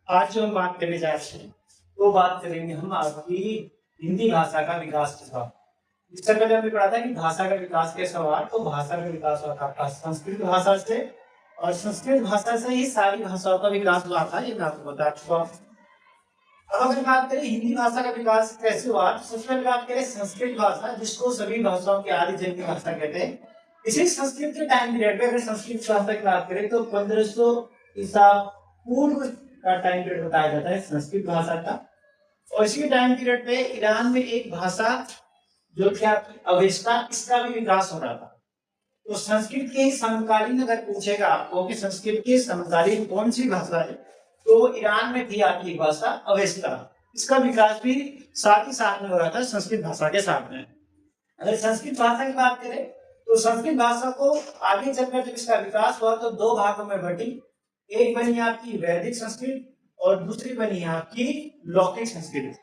आज जो हम बात करने जा रहे हैं वो बात करेंगे हम आपकी हिंदी भाषा का विकास के सवाल। इससे पहले हमने पढ़ा था कि भाषा का विकास के सवाल, तो भाषा का विकास हुआ था आपका संस्कृत भाषा से, और संस्कृत भाषा से ही सारी भाषाओं का विकास हुआ था, ये मैं आपको बता चुका हूँ। अब अगर बात करें हिंदी भाषा का विकास कैसे हुआ, तो सबसे पहले बात करें संस्कृत भाषा, जिसको सभी भाषाओं की आदि जन्मी भाषा कहते हैं। इसी संस्कृत के टाइम पीरियड में अगर संस्कृत भाषा की बात करें तो 1500 ईसा पूर्व का टाइम पीरियड बताया जाता है संस्कृत भाषा का। और इसी टाइम पीरियड पे ईरान में एक भाषा जो क्या अवेस्ता, इसका भी विकास हो रहा था। तो संस्कृत के समकालीन अगर पूछेगा आपको कि संस्कृत के समकालीन कौन सी भाषा है, तो ईरान में थी आपकी भाषा अवेस्ता। इसका विकास भी साथ ही साथ में हो रहा था संस्कृत भाषा के साथ में। अगर संस्कृत भाषा की बात करें तो संस्कृत भाषा को आगे चलकर जब इसका विकास हुआ तो दो भागों में बटी। एक बनी आपकी वैदिक संस्कृत और दूसरी बनी आपकी लौकिक संस्कृत।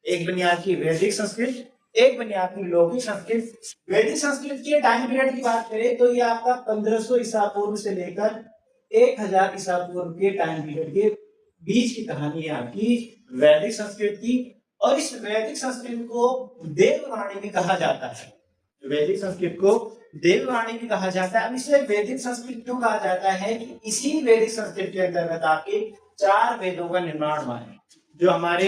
एक बनी आपकी वैदिक संस्कृत, एक बनी आपकी लौकिक संस्कृत। वैदिक संस्कृत के टाइम पीरियड की बात करें तो ये आपका 1500 ईसा पूर्व से लेकर 1000 ईसा पूर्व के टाइम पीरियड के बीच की कहानी है आपकी वैदिक संस्कृत की। और इस वैदिक संस्कृत को देववाणी भी कहा जाता है। वैदिक संस्कृत को देववाणी भी कहा जाता है। अब इसे वैदिक संस्कृत क्यों कहा जाता है कि इसी वैदिक संस्कृत के अंतर्गत आपके 4 वेदों का निर्माण हुआ है। जो हमारे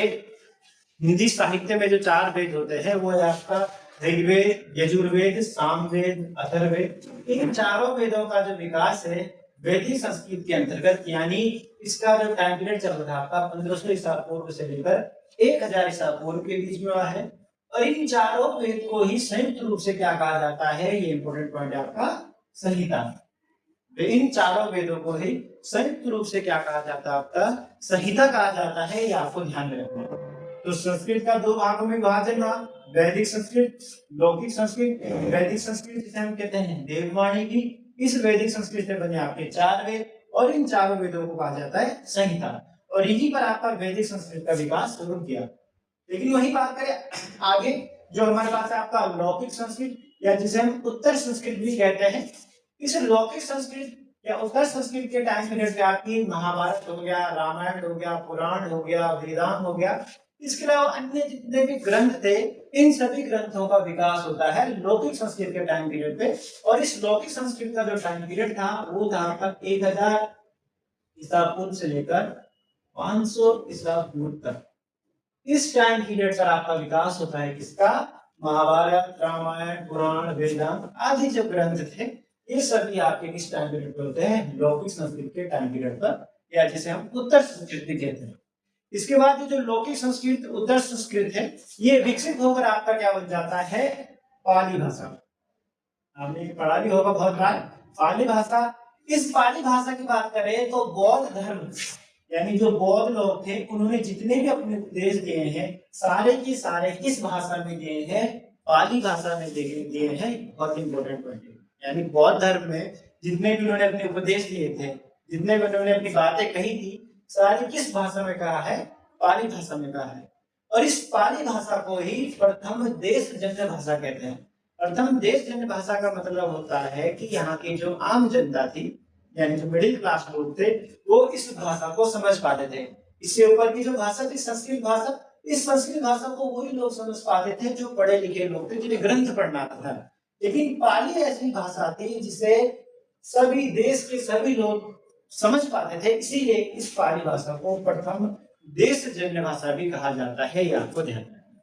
हिंदी साहित्य में जो 4 वेद होते हैं वो है आपका ऋग्वेद, यजुर्वेद, सामवेद, अथर्ववेद। इन चारों वेदों का जो विकास है वैदिक संस्कृत के अंतर्गत, यानी इसका जो टाइम पीरियड चल रहा था 1500 ईसा पूर्व से लेकर 1000 ईसा पूर्व के बीच में हुआ है। और इन चारों वेद को ही संयुक्त रूप से क्या कहा जाता है, ये इंपोर्टेंट पॉइंट है आपका, संहिता। इन चारों वेदों को ही संयुक्त रूप से क्या कहा जाता है, आपका संहिता कहा जाता है। ये आपको ध्यान में रखना है। तो संस्कृत का 2 भागों में विभाजन हुआ, वैदिक संस्कृत, लौकिक संस्कृत। वैदिक संस्कृत जिसे हम कहते हैं देववाणी की, इस वैदिक संस्कृत से बने आपके 4 वेद, और इन चारों वेदों को कहा जाता है संहिता। और इन्हीं पर आपका वैदिक संस्कृत का विकास शुरू किया। लेकिन वही बात करें आगे, जो हमारे पास है आपका लौकिक संस्कृत, या जिसे हम उत्तर संस्कृत भी कहते हैं। इस लौकिक संस्कृत या उत्तर संस्कृत के टाइम पीरियड में आपकी महाभारत हो गया, रामायण हो गया, पुराण हो गया, वेदांत हो गया, इसके अलावा अन्य जितने भी ग्रंथ थे, इन सभी ग्रंथों का विकास होता है लौकिक संस्कृत के टाइम पीरियड पे। और इस लौकिक संस्कृत का जो टाइम पीरियड था वो था आपका 1000 ईसा पूर्व से लेकर 500 ईसा पूर्व तक। इस टाइम पीरियड पर आपका विकास होता है किसका, महाभारत, रामायण, पुराण, वेदांत आदि जो ग्रंथ थे, ये सभी आपके किस टाइम पीरियड पर होते हैं, लौकिक संस्कृत के टाइम पीरियड पर, या जिसे हम उत्तर संस्कृत भी कहते हैं। इसके बाद जो लौकिक संस्कृत, उत्तर संस्कृत है, ये विकसित होकर आपका क्या बन जाता है, पाली भाषा। आपने पढ़ा भी होगा बहुत बार पाली भाषा। इस पाली भाषा की बात करें तो बौद्ध धर्म, यानी जो बौद्ध लोग थे, उन्होंने जितने भी अपने उपदेश दिए हैं सारे के सारे किस भाषा में दिए हैं, पाली भाषा में दिए हैं। बहुत इंपॉर्टेंट पॉइंट है। यानी बौद्ध धर्म में जितने भी उन्होंने अपने उपदेश दिए थे, जितने भी उन्होंने अपनी बातें कही थी, सारी किस भाषा में कहा है, पाली भाषा में कहा है। और इस पाली भाषा को ही प्रथम देशजन्य भाषा कहते हैं। प्रथम देशजन्य भाषा का मतलब होता है कि यहाँ की जो आम जनता थी, यानी जो मिडिल क्लास लोग थे, वो इस भाषा को समझ पाते थे। इससे ऊपर की जो भाषा थी संस्कृत भाषा, इस संस्कृत भाषा को वही लोग समझ पाते थे जो पढ़े लिखे लोग थे, जिन्हें ग्रंथ पढ़ना था। लेकिन पाली ऐसी भाषा थी जिसे सभी देश के सभी लोग समझ पाते थे, इसीलिए इस पाली भाषा को प्रथम देशजन्य भाषा भी कहा जाता है। ये आपको ध्यान रखना,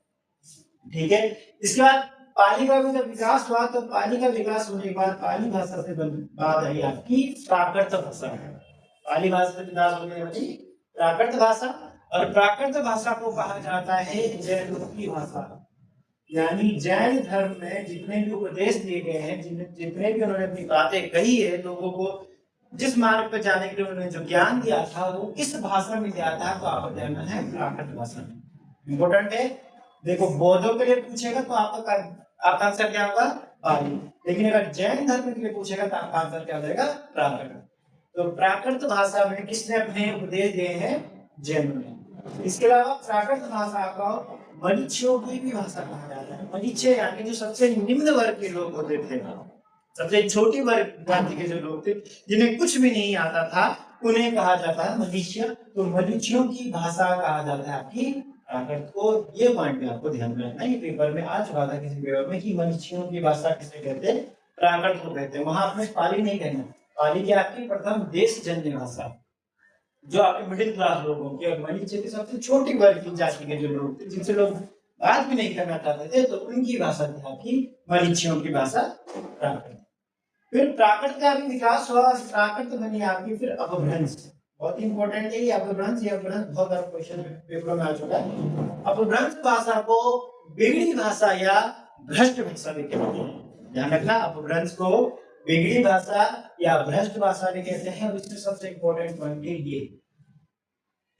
ठीक है। इसके बाद पाली का भी जब विकास हुआ तो पाली का विकास होने के बाद पाली भाषा से बाद आई आपकी प्राकृत भाषा। पाली भाषा से विकास होने के बाद प्राकृत भाषा, और प्राकृत भाषा को कहा जाता है जैनों की भाषा। यानी जैन धर्म में जितने भी उपदेश दिए गए हैं, जितने भी उन्होंने अपनी बातें कही है, लोगों को जिस मार्ग पर जाने के लिए उन्होंने जो ज्ञान दिया था वो इस भाषा में दिया था। तो आपको जानना है प्राकृत भाषा में इंपॉर्टेंट है। देखो बौद्धों के लिए पूछेगा तो आपका आंसर क्या होगा, पाली। लेकिन अगर जैन धर्म के लिए पूछेगा तो आपका आंसर क्या हो जाएगा, प्राकृत। तो प्राकृत भाषा में किसने अपने उपदेश दिए हैं, जैनों ने। इसके अलावा प्राकृत भाषा को मरीचियों की भी भाषा कहा जाता है। मरीचे यानी जो सबसे निम्न वर्ग के लोग होते थे, सबसे छोटी वर्ग जाति के जो लोग थे, जिन्हें कुछ भी नहीं आता था, उन्हें कहा जाता है मनुष्य। तो मनुष्यों की भाषा कहा जाता है आपकी प्राकृत को। ये पॉइंट भी आपको ध्यान में रखना है, पेपर में आ चुका था किसी पेपर में कि मनुष्यों की भाषा किसे कहते हैं, प्राकृत को कहते हैं। वहां आपने पाली नहीं कहना, पाली की आपकी प्रथम देश जन्य भाषा, जो आपके मिडिल क्लास लोगों की और मनुष्य की सबसे छोटी वर्ग की जाति के जो लोग थे, जिनसे लोग बात भी नहीं करना चाहते थे, तो उनकी भाषा थी आपकी मनुष्यों की भाषा प्राकृत। फिर प्राकृत का भी विकास हुआ, प्राकृत बनी आपकी फिर अपभ्रंश। बहुत इंपॉर्टेंट है ये अपभ्रंश। ये अपभ्रंश बहुत बार क्वेश्चन पेपर में आ चुका है। अपभ्रंश भाषा को बिगड़ी भाषा या भ्रष्ट भाषा भी कहते हैं। ध्यान रखना, अपभ्रंश को बिगड़ी भाषा या भ्रष्ट भाषा भी कहते हैं। और इसमें सबसे इंपॉर्टेंट पॉइंट ये,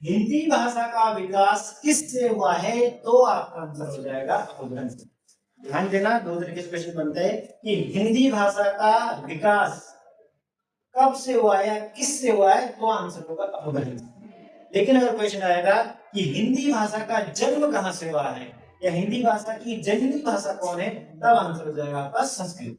हिंदी भाषा का विकास किससे हुआ है, तो आपका आंसर हो जाएगा अपभ्रंश। ध्यान देना, दो तरीके से क्वेश्चन बनते हैं कि हिंदी भाषा का विकास कब से हुआ है या किससे हुआ है, तो आंसर होगा अपभ्रंश। लेकिन अगर क्वेश्चन आएगा कि हिंदी भाषा का जन्म कहां से हुआ है या हिंदी भाषा की जननी भाषा कौन है, तब आंसर हो जाएगा आपका संस्कृत।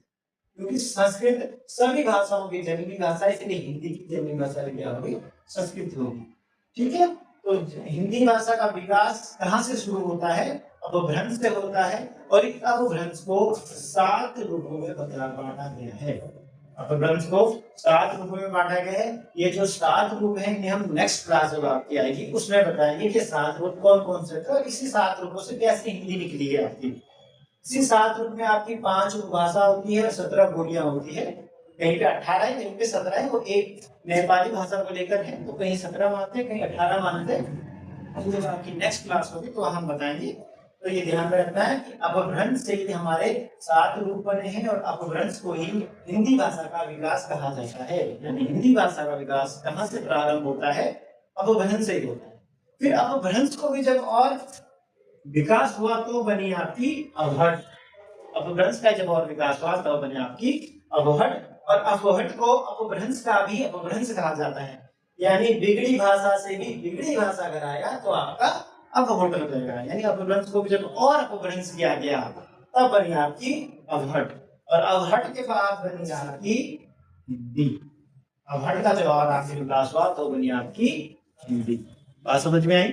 क्योंकि संस्कृत सभी भाषाओं की जननी भाषा, इसलिए हिंदी की जननी भाषा क्या होगी, संस्कृत होगी। ठीक है, तो हिंदी भाषा का विकास कहां से शुरू होता है, अपभ्रंश से होता है। और इस अपभ्रंश को 7 रूपों में बांटा गया है। अपभ्रंश को 7 रूपों में बांटा गया है। ये जो 7 रूप हैं, इन्हें हम नेक्स्ट क्लास जब आपकी आएगी उसमें बताएंगे कि 7 रूप कौन कौन से थे और इसी 7 रूपों से कैसे हिंदी निकली है आपकी। इसी 7 रूप में आपकी 5 उपभाषा होती है, 17 बोलियां होती है। कहीं पे 18 है, कहीं पे 17 है। वो एक नेपाली भाषा को लेकर है, तो कहीं 17 मानते हैं, कहीं 18 मानते हैं। जब आपकी नेक्स्ट क्लास होगी तो हम बताएंगे। तो ये ध्यान में रखना है कि अपभ्रंश से ही हमारे 7 रूप बने हैं और अपभ्रंश को ही हिंदी भाषा का विकास कहा जाता है। यानी हिंदी भाषा का विकास कहाँ से प्रारंभ होता है, अपभ्रंश से ही होता है। फिर अपभ्रंश को भी जब और विकास हुआ तो बनी आपकी अवहट। अपभ्रंश का जब और विकास हुआ तब बनी आपकी अवहट। और अपहट को अपभ्रंश का भी अपभ्रंश कहा जाता है। यानी बिगड़ी भाषा से भी बिगड़ी भाषा कराएगा तो आपका अपभ्रंश हो जाएगा। यानी अपभ्रंश को भी जब और अपभ्रंश किया गया तब बनी आपकी अवहट। और अवहट के बाद बनी आपकी हिंदी। अवहट का जब और आपकी विकास हुआ तो बनी आपकी हिंदी। बात समझ में आई?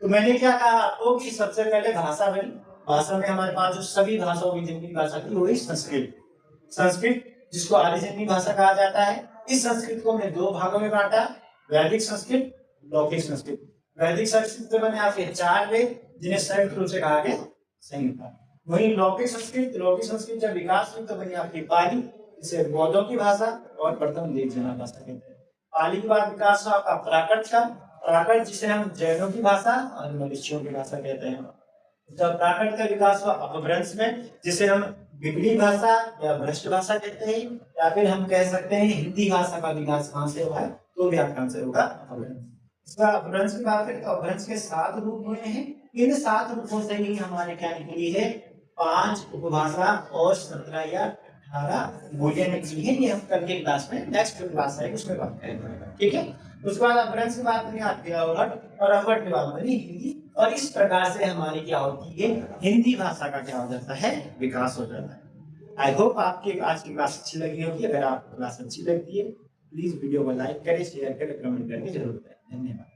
तो मैंने क्या कहा आपको कि सबसे पहले भाषा बनी। भाषा में हमारे पास जो सभी भाषाओं की जिनकी भाषा थी वही संस्कृत। संस्कृत जिसको आर्यजन्य भाषा कहा जाता है। इस संस्कृत को हमने 2 भागों में बांटा, वैदिक संस्कृत, लौकिक संस्कृत। वैदिक संस्कृत में बने आपके 4 वेद जिन्हें संयुक्त रूप से कहा गया संहिता। वहीं लौकिक संस्कृत जब विकास हुई तो बनी आपकी पाली, जिसे बौद्धों की भाषा और प्रथम देश जना भाषा कहते हैं। पाली के बाद विकास हुआ आपका प्राकृत का। प्राकृत जिसे हम जैनों की भाषा और मनुष्यों की भाषा कहते हैं। जब प्राकृत का विकास हुआ अपभ्रंश में, जिसे हम बिगड़ी भाषा या भ्रष्ट भाषा कहते हैं, या फिर हम कह सकते हैं हिंदी भाषा का विकास कहां से हुआ है, तो भी आपका आंसर होगा अपभ्रंश। इसका अपभ्रंश की बात करें तो अपभ्रंश के 7 रूप हुए हैं। इन 7 रूपों से ही हमारे क्या निकली है, 5 उपभाषा और 17 या 18 बोलियां निकली है। ये हम कल के क्लास में नेक्स्ट क्लास है उसमें बात करेंगे। ठीक है, उसके बाद अपभ्रंश की बात करें आपकी अवहट, और अवहट के बाद बनी हिंदी। और इस प्रकार से हमारी क्या होती है, हिंदी भाषा का क्या हो जाता है, विकास हो जाता है। आई होप आपकी आज की क्लास अच्छी लगी होगी। अगर आपको क्लास अच्छी लगती है प्लीज वीडियो को लाइक करें, शेयर करें, कमेंट करके जरूर करें। धन्यवाद।